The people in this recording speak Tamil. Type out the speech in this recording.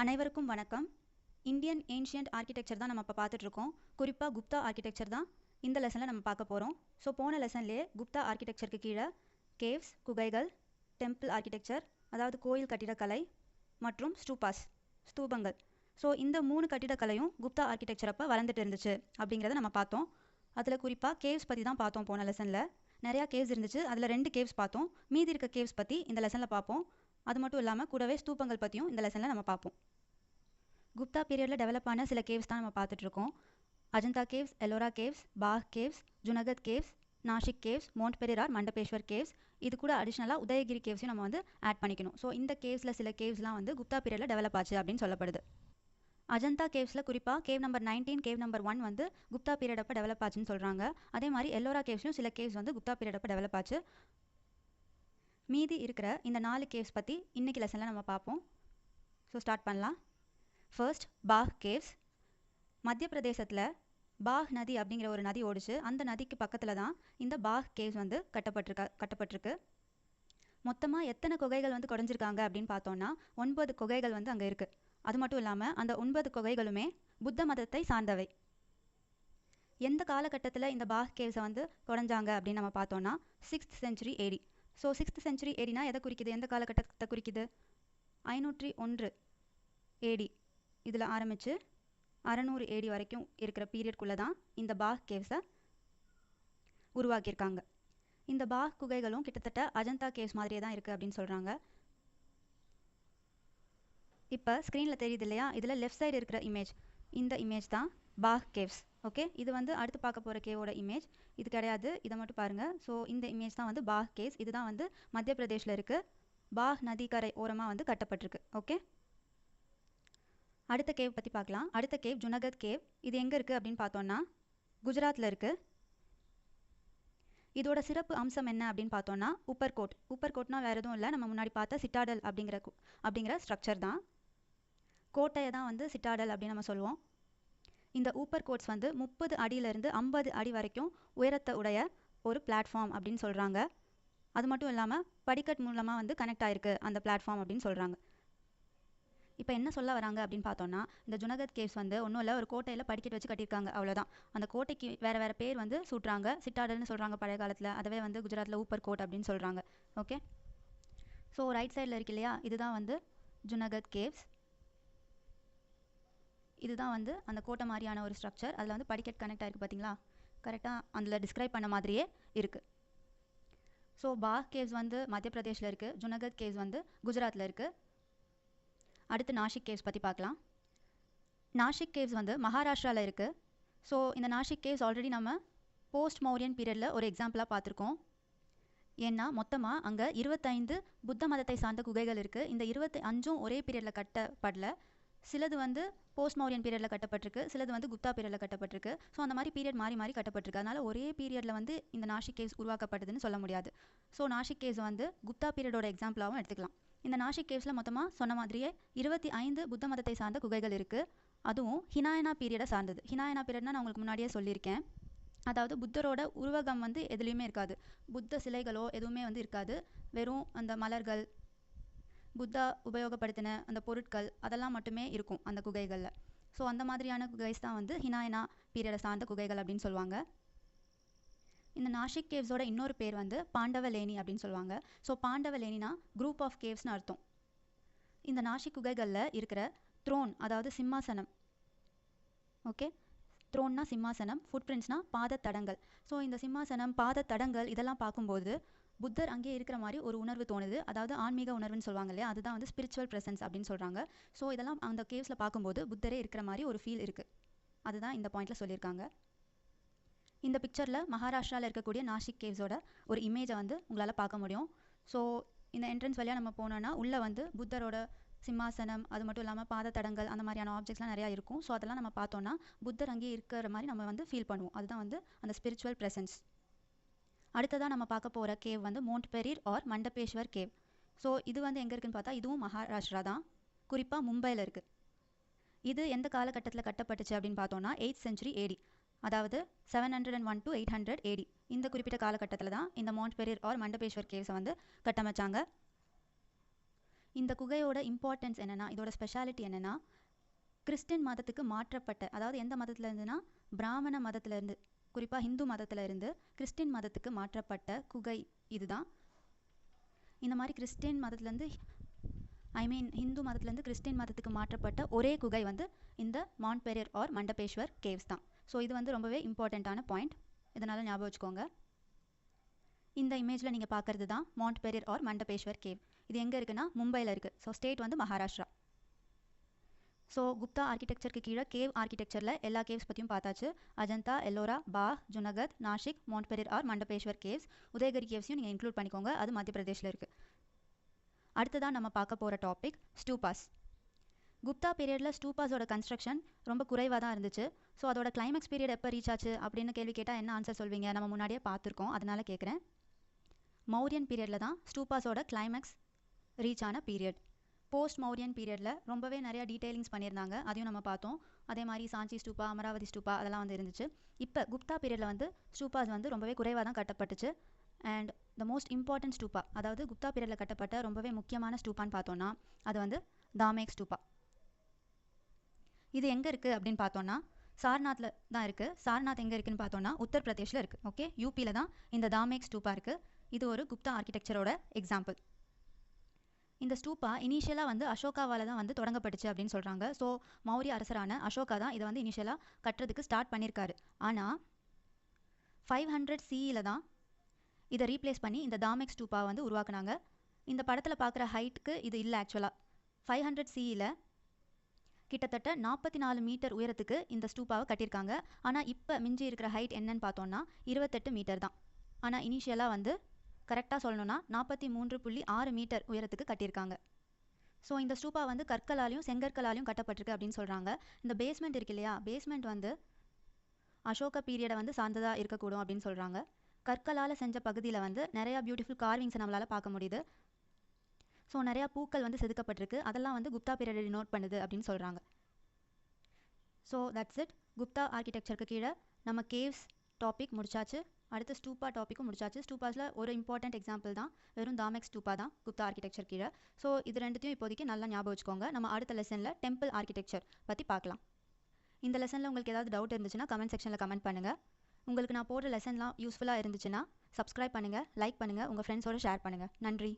அனைவருக்கும் வணக்கம். இந்தியன் ஏன்ஷியன்ட் ஆர்கிடெக்சர் தான் நம்ம இப்போ பார்த்துட்ருக்கோம். குறிப்பாக குப்தா ஆர்கிடெக்சர் தான் இந்த லெசனில் நம்ம பார்க்க போகிறோம். ஸோ போன லெசன்லேயே குப்தா ஆர்கிடெக்சருக்கு கீழே கேவ்ஸ், குகைகள், டெம்பிள் ஆர்கிடெக்சர் அதாவது கோயில் கட்டிடக்கலை மற்றும் ஸ்தூபங்கள். ஸோ இந்த 3 கட்டிடக்கலையும் குப்தா ஆர்கிடெக்சர் அப்போ வளர்ந்துட்டு இருந்துச்சு அப்படிங்கிறத நம்ம பார்த்தோம். அதில் குறிப்பாக கேவ்ஸ் பற்றி தான் பார்த்தோம். போன லெசனில் நிறையா கேவ்ஸ் இருந்துச்சு. அதில் 2 கேவ்ஸ் பார்த்தோம். மீதி இருக்க கேவ்ஸ் பற்றி இந்த லெசனில் பார்ப்போம். அது மட்டும் இல்லாமல் கூடவே ஸ்தூபங்கள் பற்றியும் இந்த லெசனில் நம்ம பார்ப்போம். குப்தா பீரியடில் டெவலப் ஆன சில கேவ்ஸ் தான் நம்ம பார்த்துட்ருக்கோம். Ajanta caves, Ellora caves, Bagh caves, Junagadh caves, Nashik caves, mount Periyar, Mandapeshwar caves. இது கூட அடிஷ்னலாக உதயகிரி கேவ்ஸையும் நம்ம ஆட் பண்ணிக்கணும். ஸோ இந்த கேவ்ஸில் சில கேவ்ஸ்லாம் குப்தா பீரியடில் டெவலப் ஆச்சு அப்படின்னு சொல்லப்படுது. அஜந்தா கேவ்ஸில் குறிப்பாக cave number 19, cave number 1 Gupta period அப்போ டெவலப் ஆச்சுன்னு சொல்கிறாங்க. அதே மாதிரி எல்லோரா கேவ்ஸ்லையும் சில கேவ்ஸ் குப்தா பீரியட் அப்போ டெவலப் ஆச்சு. மீதி இருக்கிற இந்த 4 கேவ்ஸ் பற்றி இன்னைக்கு லெசனில் நம்ம பார்ப்போம். ஸோ ஸ்டார்ட் பண்ணலாம். ஃபர்ஸ்ட், பாக் கேவ்ஸ். மத்திய பிரதேசத்தில் பாக் நதி அப்படிங்கிற ஒரு நதி ஓடிச்சு. அந்த நதிக்கு பக்கத்தில் தான் இந்த பாக் கேவ்ஸ் கட்டப்பட்டிருக்கு. மொத்தமாக எத்தனை குகைகள் குறைஞ்சிருக்காங்க அப்படின்னு பார்த்தோன்னா 9 குகைகள் அங்கே இருக்குது. அது மட்டும் இல்லாமல் அந்த 9 குகைகளுமே புத்த மதத்தை சார்ந்தவை. எந்த காலகட்டத்தில் இந்த பாக் கேவ்ஸை குறைஞ்சாங்க அப்படின்னு நம்ம பார்த்தோன்னா 6th century AD. So 6th century ADனா எதை குறிக்குது, எந்த காலகட்டத்தை குறிக்குது? 501 AD இதில் ஆரம்பித்து 600 AD வரைக்கும் இருக்கிற பீரியட்குள்ளே தான் இந்த பாக் கேவ்ஸை உருவாக்கியிருக்காங்க. இந்த பாக் குகைகளும் கிட்டத்தட்ட அஜந்தா கேவ்ஸ் மாதிரியே தான் இருக்குது அப்படின்னு சொல்கிறாங்க. இப்போ ஸ்க்ரீனில் தெரியுது இல்லையா, இதில் லெஃப்ட் சைடு இருக்கிற இமேஜ், இந்த இமேஜ் தான் பாக் கேவ்ஸ். ஓகே, இது அடுத்து பார்க்க போகிற கேவோட இமேஜ் இது கிடையாது, இதை மட்டும் பாருங்கள். ஸோ இந்த இமேஜ் தான் பாக் கேவ்ஸ். இதுதான் மத்திய பிரதேஷில் இருக்குது. பாக் நதிக்கரை ஓரமாக கட்டப்பட்டிருக்கு. ஓகே, அடுத்த கேவ் பற்றி பார்க்கலாம். அடுத்த கேவ் ஜுனகத் கேவ். இது எங்கே இருக்குது அப்படின்னு பார்த்தோன்னா குஜராத்தில் இருக்குது. இதோட சிறப்பு அம்சம் என்ன அப்படின்னு பார்த்தோன்னா உப்பர்கோட்னா வேறு எதுவும் இல்லை, நம்ம முன்னாடி பார்த்த சிட்டாடல் அப்படிங்கிற ஸ்ட்ரக்சர் தான். கோட்டையை தான் சிட்டாடல் அப்படின்னு நம்ம சொல்லுவோம். இந்த ஊப்பர் கோட்ஸ் 30 அடியிலிருந்து 50 அடி வரைக்கும் உயரத்தை உடைய ஒரு பிளாட்ஃபார்ம் அப்படின்னு சொல்கிறாங்க. அது மட்டும் இல்லாமல் படிக்கட் மூலமாக கனெக்ட் ஆகிருக்கு அந்த பிளாட்ஃபார்ம் அப்படின்னு சொல்கிறாங்க. இப்போ என்ன சொல்ல வராங்க அப்படின்னு பார்த்தோன்னா, இந்த ஜுனகத் கேவ்ஸ் ஒன்றும் இல்லை, ஒரு கோட்டையில் படிக்கட்டு வச்சு கட்டியிருக்காங்க, அவ்வளோதான். அந்த கோட்டைக்கு வேறு பேர் சூட்டுறாங்க. சிட்டாடல்னு சொல்கிறாங்க பழைய காலத்தில். அதவே குஜராத்தில் ஊப்பர் கோட் அப்படின்னு சொல்கிறாங்க. ஓகே, ஸோ ரைட் சைடில் இருக்கு இல்லையா, இதுதான் ஜுனகத் கேவ்ஸ். இதுதான் அந்த கோட்டை மாதிரியான ஒரு ஸ்ட்ரக்சர். அதில் படிக்கட் கனெக்ட் ஆகிருக்கு பார்த்தீங்களா, கரெக்டாக அதில் டிஸ்கிரைப் பண்ண மாதிரியே இருக்குது. ஸோ பாக் கேவ்ஸ் மத்திய பிரதேஷில் இருக்குது. ஜுனகத் கேவ்ஸ் குஜராத்தில் இருக்குது. அடுத்து நாசிக் கேவ்ஸ் பற்றி பார்க்கலாம். நாசிக் கேவ்ஸ் மகாராஷ்டிராவில் இருக்குது. ஸோ இந்த நாசிக் கேவ்ஸ் ஆல்ரெடி நம்ம போஸ்ட் மௌரியன் பீரியடில் ஒரு எக்ஸாம்பிளாக பார்த்துருக்கோம். ஏன்னா மொத்தமாக அங்கே 25 புத்த மதத்தை சார்ந்த குகைகள் இருக்குது. இந்த 25ம் ஒரே பீரியடில் கட்டப்படல. சிலது போஸ்ட் மௌரியன் பீரியடில் கட்டப்பட்டிருக்கு, சிலது குப்தா பீரியடில் கட்டப்பட்டிருக்கு. ஸோ அந்த மாதிரி பீரியட் மாறி மாறி கட்டப்பட்டிருக்கு. அதனால் ஒரே பீரியடில் இந்த நாசிக் கேவ்ஸ் உருவாக்கப்பட்டதுன்னு சொல்ல முடியாது. ஸோ நாசிக் கேவ்ஸ் குப்தா பீரியடோட எக்ஸாம்பிளாகவும் எடுத்துக்கலாம். இந்த நாசிக் கேவ்ஸில் மொத்தமாக சொன்ன மாதிரியே 25 புத்த மதத்தை சார்ந்த குகைகள் இருக்குது. அதுவும் ஹினாயனா பீரியடை சார்ந்தது. ஹினாயனா பீரியட்னா நான் உங்களுக்கு முன்னாடியே சொல்லியிருக்கேன். அதாவது புத்தரோட உருவகம் எதுலேயுமே இருக்காது, புத்த சிலைகளோ எதுவுமே இருக்காது. வெறும் அந்த மலர்கள், புத்தா உபயோகப்படுத்தின அந்த பொருட்கள் அதெல்லாம் மட்டுமே இருக்கும் அந்த குகைகளில். ஸோ அந்த மாதிரியான குகைஸ் தான் ஹினாயனா பீரியடை சார்ந்த குகைகள் அப்படின்னு சொல்லுவாங்க. இந்த நாசிக் கேவ்ஸோட இன்னொரு பேர் பாண்டவலேனி அப்படின்னு சொல்லுவாங்க. ஸோ பாண்டவலேனினா குரூப் ஆஃப் கேவ்ஸ்னு அர்த்தம். இந்த நாசிக் குகைகளில் இருக்கிற த்ரோன், அதாவது சிம்மாசனம். ஓகே, த்ரோன்னா சிம்மாசனம், ஃபுட் பிரிண்ட்ஸ்னா பாதத்தடங்கள். ஸோ இந்த சிம்மாசனம், பாதத்தடங்கள் இதெல்லாம் பார்க்கும்போது புத்தர் அங்கே இருக்கிற மாதிரி ஒரு உணர்வு தோணுது. அதாவது ஆன்மீக உணர்வுன்னு சொல்லுவாங்க இல்லையா, அதுதான் ஸ்பிரிச்சுவல் ப்ரெசன்ஸ் அப்படின்னு சொல்கிறாங்க. ஸோ இதெல்லாம் அந்த கேவ்ஸில் பார்க்கும்போது புத்தரே இருக்கிற மாதிரி ஒரு ஃபீல் இருக்குது. அதுதான் இந்த பாயிண்டில் சொல்லியிருக்காங்க. இந்த பிக்சரில் மகாராஷ்டிராவில் இருக்கக்கூடிய நாசிக் கேவ்ஸோட ஒரு இமேஜை உங்களால் பார்க்க முடியும். ஸோ இந்த என்ட்ரன்ஸ் வழியாக நம்ம போனோன்னா உள்ளே புத்தரோட சிம்மாசனம், அது மட்டும் இல்லாமல் பாதத்தடங்கள், அந்த மாதிரியான ஆப்ஜெக்ட்ஸ்லாம் நிறையா இருக்கும். ஸோ அதெல்லாம் நம்ம பார்த்தோன்னா புத்தர் அங்கேயே இருக்கிற மாதிரி நம்ம ஃபீல் பண்ணுவோம். அதுதான் அந்த ஸ்பிரிச்சுவல் ப்ரெசன்ஸ். அடுத்ததாக நம்ம பார்க்க போகிற cave mount Periyar or Mandapeshwar cave. So இது எங்கே இருக்குன்னு பார்த்தா இதுவும் மகாராஷ்டிரா தான், குறிப்பாக மும்பையில் இருக்குது. இது எந்த காலகட்டத்தில் கட்டப்பட்டுச்சு அப்படின்னு பார்த்தோன்னா 8th century AD, அதாவது 701 to 800 AD. இந்த குறிப்பிட்ட காலகட்டத்தில் தான் இந்த மவுண்ட் பெரியார் ஆர் மண்டபேஸ்வர் கேவ்ஸை கட்டமைச்சாங்க. இந்த குகையோட இம்பார்ட்டன்ஸ் என்னென்னா, இதோட ஸ்பெஷாலிட்டி என்னென்னா, கிறிஸ்டின் மதத்துக்கு மாற்றப்பட்ட, அதாவது எந்த மதத்தில் இருந்துன்னா பிராமண மதத்திலேருந்து, குறிப்பாக ஹிந்து மதத்தில் இருந்து கிறிஸ்டின் மதத்துக்கு மாற்றப்பட்ட குகை இதுதான். இந்த மாதிரி கிறிஸ்டின் மதத்துலேருந்து ஹிந்து மதத்துலேருந்து கிறிஸ்டின் மதத்துக்கு மாற்றப்பட்ட ஒரே குகை வந்து இந்த mount Periyar or Mandapeshwar caves தான். ஸோ இது வந்து ரொம்பவே இம்பார்ட்டண்ட்டான பாயிண்ட், இதனால் ஞாபகம் வச்சுக்கோங்க. இந்த இமேஜில் நீங்கள் பார்க்குறது தான் mount Periyar or Mandapeshwar cave. இது எங்கே இருக்குன்னா மும்பையில் இருக்குது. ஸோ ஸ்டேட் வந்து மகாராஷ்டிரா. ஸோ குப்தா ஆர்கிடெக்சருக்கு கீழே கேவ் ஆர்கிடெக்சரில் எல்லா கேவ்ஸ் பற்றியும் பார்த்தாச்சு. Ajanta, Ellora, Bagh, Junagadh, Nashik, mount Periyar or Mandapeshwar caves. Udayagiri கேவ்ஸையும் நீங்கள் இன்க்ளூட் பண்ணிக்கோங்க, அது மத்திய பிரதேஷில் இருக்குது. அடுத்ததான் நம்ம பார்க்க போகிற டாபிக் ஸ்டூபாஸ். குப்தா பீரியடில் ஸ்டூபாஸோட கன்ஸ்ட்ரக்ஷன் ரொம்ப குறைவாக தான் இருந்துச்சு. ஸோ அதோட கிளைமேக்ஸ் பீரியட் எப்போ ரீச் ஆச்சு அப்படின்னு கேள்வி கேட்டால் என்ன ஆன்சர் சொல்வீங்க? நம்ம முன்னாடியே பார்த்துருக்கோம், அதனால் கேட்குறேன். மௌரியன் பீரியடில் தான் ஸ்டூபாஸோட கிளைமேக்ஸ் ரீச் ஆன பீரியட். போஸ்ட் மௌரியன் பீரியடில் ரொம்பவே நிறையா டீட்டெயிலிங்ஸ் பண்ணியிருந்தாங்க, அதையும் நம்ம பார்த்தோம். அதே மாதிரி சாஞ்சி ஸ்டூபா, அமராவதி ஸ்டூபா அதெல்லாம் வந்து இருந்துச்சு. இப்போ குப்தா பீரியடில் வந்து ஸ்டூபாஸ் வந்து ரொம்பவே குறைவாக தான் கட்டப்பட்டுச்சு. And the most important stupa, அதாவது குப்தா பீரியடில் கட்டப்பட்ட ரொம்பவே முக்கியமான ஸ்டூப்பான்னு பார்த்தோன்னா அது வந்து தாமேக் ஸ்டூபா. இது எங்கே இருக்குது அப்படின்னு பார்த்தோன்னா சார்நாத்தில் தான் இருக்குது. சார்நாத் எங்கே இருக்குதுன்னு பார்த்தோன்னா உத்தரப்பிரதேஷில் இருக்குது. ஓகே, யூபியில் தான் இந்த தாமேக் ஸ்டூபா இருக்குது. இது ஒரு குப்தா ஆர்கிடெக்சரோட எக்ஸாம்பிள். இந்த ஸ்டூப்பா இனிஷியலாக வந்து அசோகாவால் தான் வந்து தொடங்கப்பட்டுச்சு அப்படின்னு சொல்கிறாங்க. ஸோ மௌரிய அரசரான அசோகா தான் இதை வந்து இனிஷியலாக கட்டுறதுக்கு ஸ்டார்ட் பண்ணியிருக்காரு. ஆனால் 500 CEல தான் இதை ரீப்ளேஸ் பண்ணி இந்த தாமேக் ஸ்டூப்பா வந்து உருவாக்குனாங்க. இந்த படத்தில் பார்க்குற ஹைட்டுக்கு இது இல்லை. ஆக்சுவலாக 500 CEல கிட்டத்தட்ட 44 மீட்டர் உயரத்துக்கு இந்த ஸ்டூப்பாவை கட்டியிருக்காங்க. ஆனால் இப்போ மிஞ்சி இருக்கிற ஹைட் என்னன்னு பார்த்தோன்னா 28 மீட்டர் தான். ஆனால் இனிஷியலாக வந்து கரெக்டாக சொல்லணும்னா 43.6 மீட்டர் உயரத்துக்கு கட்டியிருக்காங்க. ஸோ இந்த ஸ்டூப்பா வந்து கற்களாலையும் செங்கற்களாலையும் கட்டப்பட்டிருக்கு அப்படின்னு சொல்கிறாங்க. இந்த பேஸ்மெண்ட் இருக்கு இல்லையா, பேஸ்மெண்ட் வந்து அசோக பீரியடை வந்து சார்ந்ததாக இருக்கக்கூடும் அப்படின்னு சொல்கிறாங்க. கற்களால் செஞ்ச பகுதியில் வந்து நிறையா பியூட்டிஃபுல் கார்விங்ஸை நம்மளால் பார்க்க முடியுது. ஸோ நிறையா பூக்கள் வந்து செதுக்கப்பட்டிருக்கு, அதெல்லாம் வந்து குப்தா பீரியடை நோட் பண்ணுது அப்படின்னு சொல்கிறாங்க. So that's it. குப்தா ஆர்கிடெக்சருக்கு கீழே நம்ம கேவ்ஸ் டாபிக் முடிச்சாச்சு. அடுத்து ஸ்டூப்பா டாப்பிக்கும் முடிச்சாச்சு. ஸ்டூப்பாஸில் ஒரு இம்பார்ட்டன்ட் எக்ஸாம்பிள் தான் வெறும் தாமேக் ஸ்டூப்பா தான் குப்தா ஆர்கிடெக்சர் கீழே. ஸோ இது ரெண்டுத்தையும் இப்போதைக்கு நல்லா ஞாபகம் வச்சுக்கோங்க. நம்ம அடுத்த லெசனில் டெம்பிள் ஆர்கிடெக்சர் பற்றி பார்க்கலாம். இந்த லெசனில் உங்களுக்கு ஏதாவது டவுட் இருந்துச்சுன்னா கமெண்ட் செக்ஷனில் கமெண்ட் பண்ணுங்கள். உங்களுக்கு நான் போடுற லெசன்லாம் யூஸ்ஃபுல்லாக இருந்துச்சுன்னா சப்ஸ்கிரைப் பண்ணுங்கள், லைக் பண்ணுங்கள், உங்கள் ஃப்ரெண்ட்ஸோடு ஷேர் பண்ணுங்கள். நன்றி.